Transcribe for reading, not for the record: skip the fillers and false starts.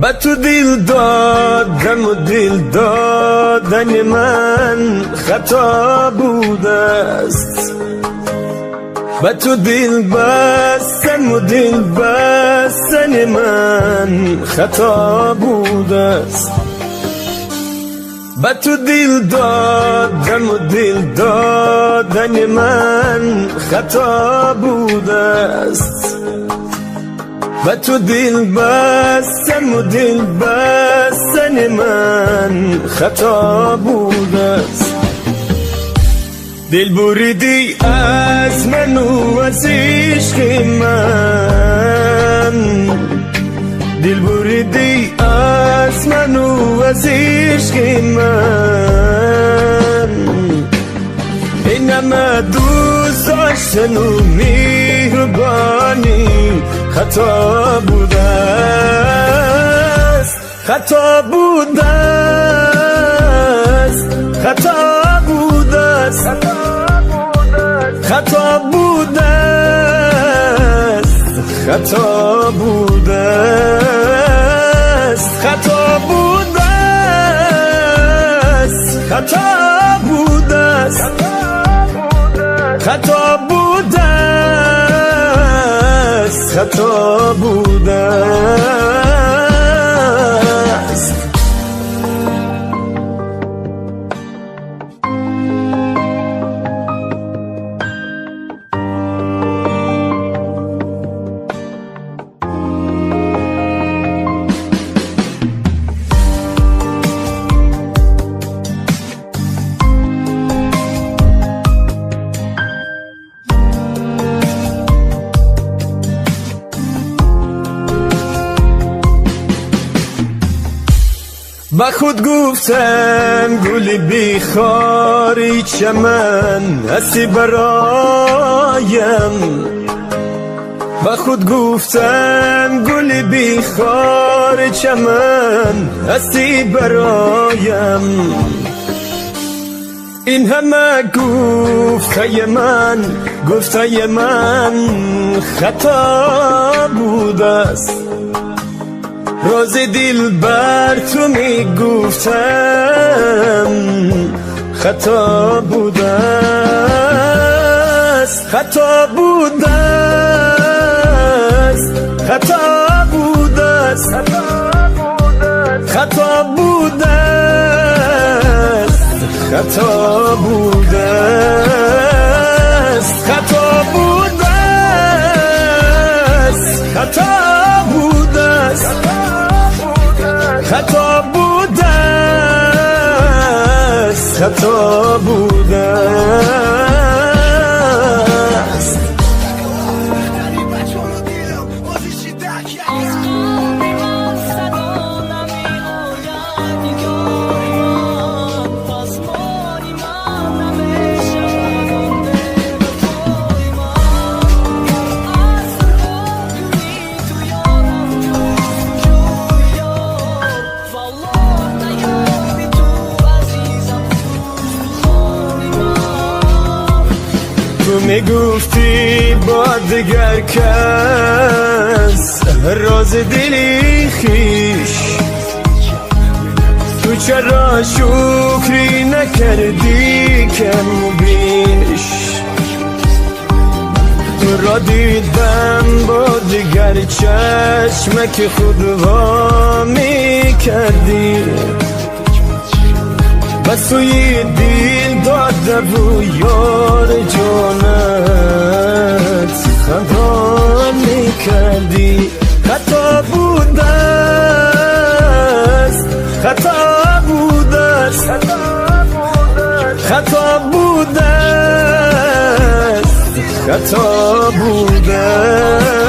به تو دل دادم و دل دادن من خطا بوده است، به تو دل بستن و دل بستن من خطا بوده است، به تو دل دادم و دل دادن من خطا بوده است، به تو دل بستن و دل بستن من خطا بوده است. دل بریدی از من و از عشق من، دل بریدی از من و از عشق من، این همه دوست داشتن و مهربانی خطا بوده است، خطا بوده است، خطا بوده است، خطا بوده است، خطا بوده است، خطا بوده است، خطا بوده است، خطا بوده است، خطا بوده است. با خود گفتم گل بیخاری چمن هستی برایم، با خود گفتم گل بیخار چمن هستی برایم، این همه گفته من گفته من خطا بوده است، راز دل بر تو می گفتم خطا بوده است، خطا بوده است، خطا بوده است، خطا بوده است، خطا بوده است، خطا بوده است، خطا بوده است، خطا بوده است، خطا بوده است. تو میگفتی با دگر کس راز دلی خیش، تو چرا شکری نکردی کم بیش، تو را دیدم با دگر چشمک خود وا میکردی، بس توی دل داده و یار جانت خطا میکردی، خطا بوده است، خطا بوده است، خطا بوده است، خطا بوده است.